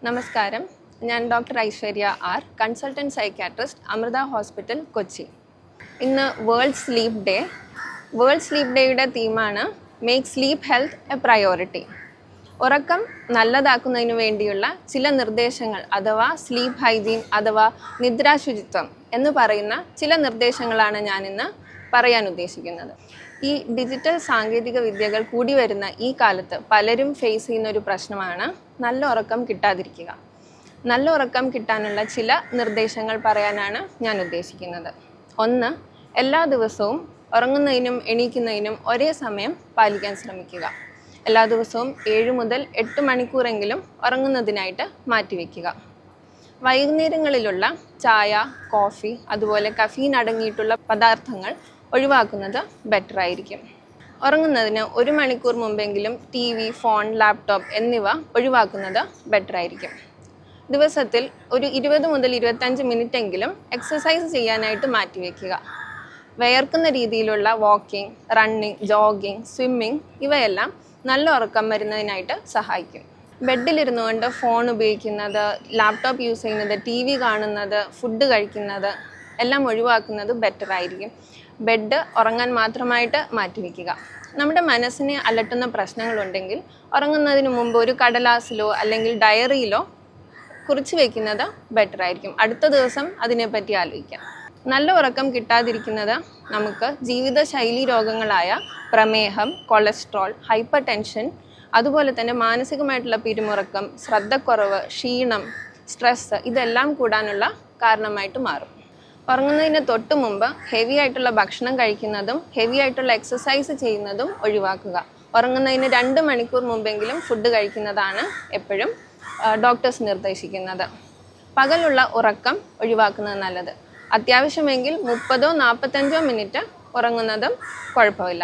നമസ്കാരം, ഞാൻ doctor Aishwarya R, consultant psychiatrist, Amrita hospital, Kochi. ഇന്ന് world sleep day. World sleep ഡേയുടെ തീമാണ് make sleep health a priority. ഉറക്കം നല്ലതാക്കുന്നതിന് വേണ്ടിയുള്ള ചില നിർദ്ദേശങ്ങൾ അഥവാ സ്ലീപ്പ് ഹൈജീൻ അഥവാ നിദ്രാശുചിത്വം എന്ന് പറയുന്ന ചില നിർദ്ദേശങ്ങളാണ് ഞാനിന്ന് പറയാൻ ഉദ്ദേശിക്കുന്നത്. ഈ ഡിജിറ്റൽ സാങ്കേതിക വിദ്യകൾ കൂടി വരുന്ന ഈ കാലത്ത് പലരും ഫേസ് ചെയ്യുന്ന ഒരു പ്രശ്നമാണ് നല്ല ഉറക്കം കിട്ടാതിരിക്കുക. നല്ല ഉറക്കം കിട്ടാനുള്ള ചില നിർദ്ദേശങ്ങൾ പറയാനാണ് ഞാൻ ഉദ്ദേശിക്കുന്നത്. ഒന്ന്, എല്ലാ ദിവസവും ഉറങ്ങുന്നതിനും എണീക്കുന്നതിനും ഒരേ സമയം പാലിക്കാൻ ശ്രമിക്കുക. എല്ലാ ദിവസവും 7 മുതൽ 8 മണിക്കൂറെങ്കിലും ഉറങ്ങുന്നതിനായിട്ട് മാറ്റിവെക്കുക. വൈകുന്നേരങ്ങളിലുള്ള ചായ, കോഫി, അതുപോലെ കഫീൻ അടങ്ങിയിട്ടുള്ള പദാർത്ഥങ്ങൾ ഒഴിവാക്കുന്നത് ബെറ്റർ ആയിരിക്കും. ഉറങ്ങുന്നതിന് 1 മണിക്കൂർ മുമ്പെങ്കിലും TV, ഫോൺ, ലാപ്ടോപ്പ് എന്നിവ ഒഴിവാക്കുന്നത് ബെറ്റർ ആയിരിക്കും. ദിവസത്തിൽ ഒരു 20 മുതൽ 25 മിനിറ്റെങ്കിലും എക്സസൈസ് ചെയ്യാനായിട്ട് മാറ്റിവെക്കുക. വിയർക്കുന്ന രീതിയിലുള്ള വാക്കിംഗ്, റണ്ണിങ്, ജോഗിങ്, സ്വിമ്മിങ് ഇവയെല്ലാം നല്ല ഉറക്കം വരുന്നതിനായിട്ട് സഹായിക്കും. ബെഡിലിരുന്നു കൊണ്ട് ഫോൺ ഉപയോഗിക്കുന്നത്, ലാപ്ടോപ്പ് യൂസ് ചെയ്യുന്നത്, TV കാണുന്നത്, ഫുഡ് കഴിക്കുന്നത് എല്ലാം ഒഴിവാക്കുന്നത് ബെറ്റർ ആയിരിക്കും. ബെഡ് ഉറങ്ങാൻ മാത്രമായിട്ട് മാറ്റിവെക്കുക. നമ്മുടെ മനസ്സിനെ അലട്ടുന്ന പ്രശ്നങ്ങളുണ്ടെങ്കിൽ ഉറങ്ങുന്നതിന് മുമ്പ് ഒരു കടലാസിലോ അല്ലെങ്കിൽ ഡയറിയിലോ കുറിച്ച് വയ്ക്കുന്നത് ബെറ്റർ ആയിരിക്കും. അടുത്ത ദിവസം അതിനെപ്പറ്റി ആലോചിക്കാം. നല്ല ഉറക്കം കിട്ടാതിരിക്കുന്നത് നമുക്ക് ജീവിതശൈലി രോഗങ്ങളായ പ്രമേഹം, കൊളസ്ട്രോൾ, ഹൈപ്പർ ടെൻഷൻ, അതുപോലെ തന്നെ മാനസികമായിട്ടുള്ള പിരിമുറുക്കം, ശ്രദ്ധക്കുറവ്, ക്ഷീണം, സ്ട്രെസ് ഇതെല്ലാം കൂടാനുള്ള കാരണമായിട്ട് മാറും. ഉറങ്ങുന്നതിന് തൊട്ട് മുമ്പ് ഹെവി ആയിട്ടുള്ള ഭക്ഷണം കഴിക്കുന്നതും ഹെവി ആയിട്ടുള്ള എക്സസൈസ് ചെയ്യുന്നതും ഒഴിവാക്കുക. ഉറങ്ങുന്നതിന് 2 മണിക്കൂർ മുമ്പെങ്കിലും ഫുഡ് കഴിക്കുന്നതാണ് എപ്പോഴും ഡോക്ടേഴ്സ് നിർദ്ദേശിക്കുന്നത്. പകലുള്ള ഉറക്കം ഒഴിവാക്കുന്നത് നല്ലത്. അത്യാവശ്യമെങ്കിൽ 30-45 മിനിറ്റ് ഉറങ്ങുന്നതും കുഴപ്പമില്ല.